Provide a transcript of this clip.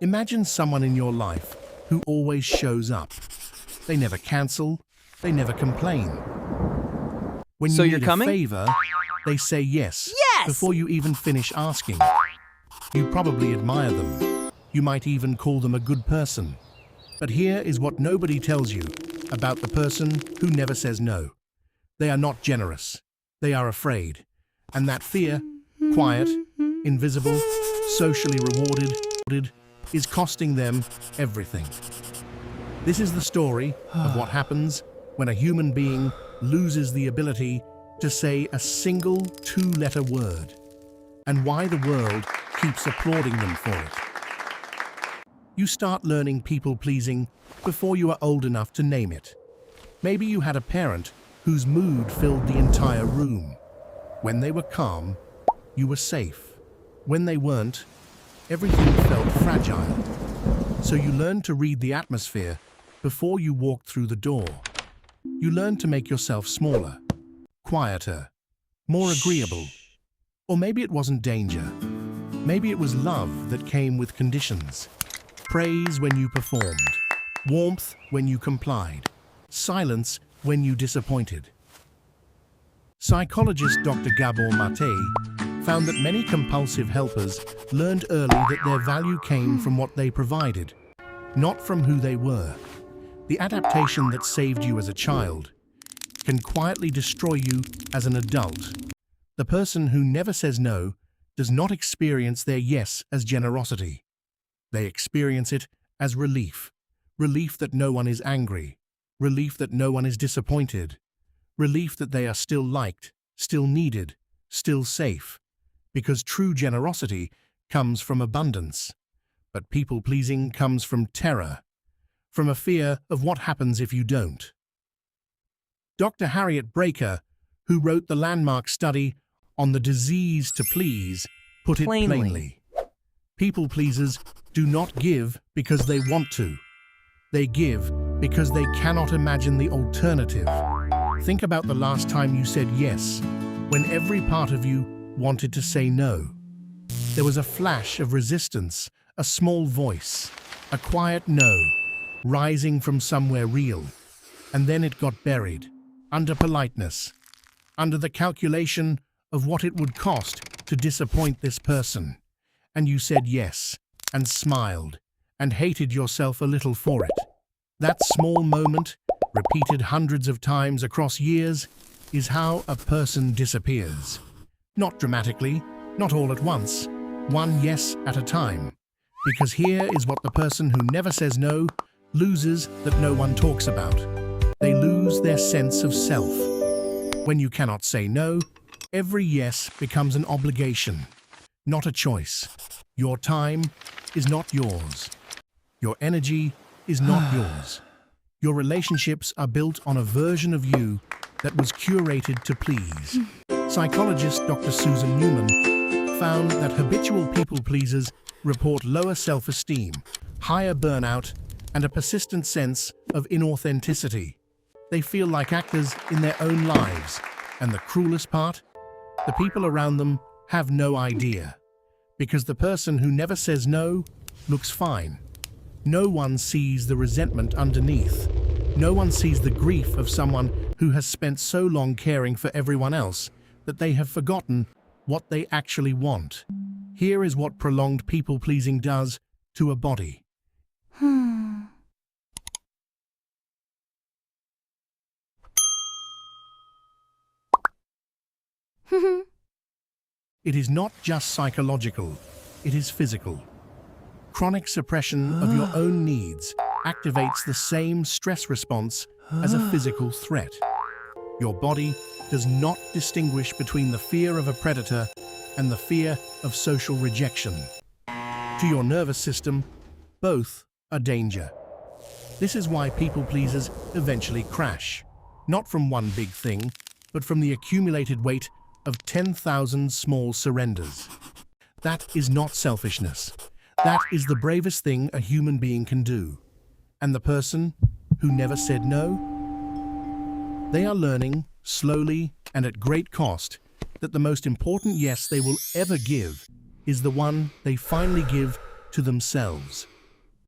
Imagine someone in your life who always shows up. They never cancel, they never complain. When So you you're need coming? a favor, they say yes, Yes! before you even finish asking. You probably admire them. You might even call them a good person. But here is what nobody tells you about the person who never says no. They are not generous. They are afraid. And that fear, quiet, invisible, socially rewarded, is costing them everything. This is the story of what happens when a human being loses the ability to say a single two-letter word, and why the world keeps applauding them for it. You start learning people-pleasing before you are old enough to name it. Maybe you had a parent whose mood filled the entire room. When they were calm, you were safe. When they weren't, everything felt fragile. So you learned to read the atmosphere before you walked through the door. You learned to make yourself smaller, quieter, more agreeable. Or maybe it wasn't danger. Maybe it was love that came with conditions. Praise when you performed, warmth when you complied, silence when you disappointed. Psychologist Dr. Gabor Maté found that many compulsive helpers learned early that their value came from what they provided, not from who they were. The adaptation that saved you as a child can quietly destroy you as an adult. The person who never says no does not experience their yes as generosity. They experience it as relief. Relief that no one is angry. Relief that no one is disappointed. Relief that they are still liked, still needed, still safe. Because true generosity comes from abundance. But people-pleasing comes from terror, from a fear of what happens if you don't. Dr. Harriet Braiker, who wrote the landmark study on the disease to please, put it plainly. People-pleasers do not give because they want to. They give because they cannot imagine the alternative. Think about the last time you said yes, when every part of you wanted to say no. There was a flash of resistance, a small voice, a quiet no, rising from somewhere real. And then it got buried, under politeness, under the calculation of what it would cost to disappoint this person. And you said yes, and smiled, and hated yourself a little for it. That small moment, repeated hundreds of times across years, is how a person disappears. Not dramatically, not all at once, one yes at a time. Because here is what the person who never says no loses that no one talks about. They lose their sense of self. When you cannot say no, every yes becomes an obligation, not a choice. Your time is not yours. Your energy is not yours. Your relationships are built on a version of you that was curated to please. Psychologist Dr. Susan Newman found that habitual people-pleasers report lower self-esteem, higher burnout, and a persistent sense of inauthenticity. They feel like actors in their own lives, and the cruelest part? The people around them have no idea. Because the person who never says no looks fine. No one sees the resentment underneath. No one sees the grief of someone who has spent so long caring for everyone else that they have forgotten what they actually want. Here is what prolonged people-pleasing does to a body. It is not just psychological, it is physical. Chronic suppression of your own needs activates the same stress response as a physical threat. Your body does not distinguish between the fear of a predator and the fear of social rejection. To your nervous system, both are danger. This is why people-pleasers eventually crash, not from one big thing, but from the accumulated weight of 10,000 small surrenders. That is not selfishness. That is the bravest thing a human being can do. And the person who never said no? They are learning, slowly and at great cost, that the most important yes they will ever give is the one they finally give to themselves.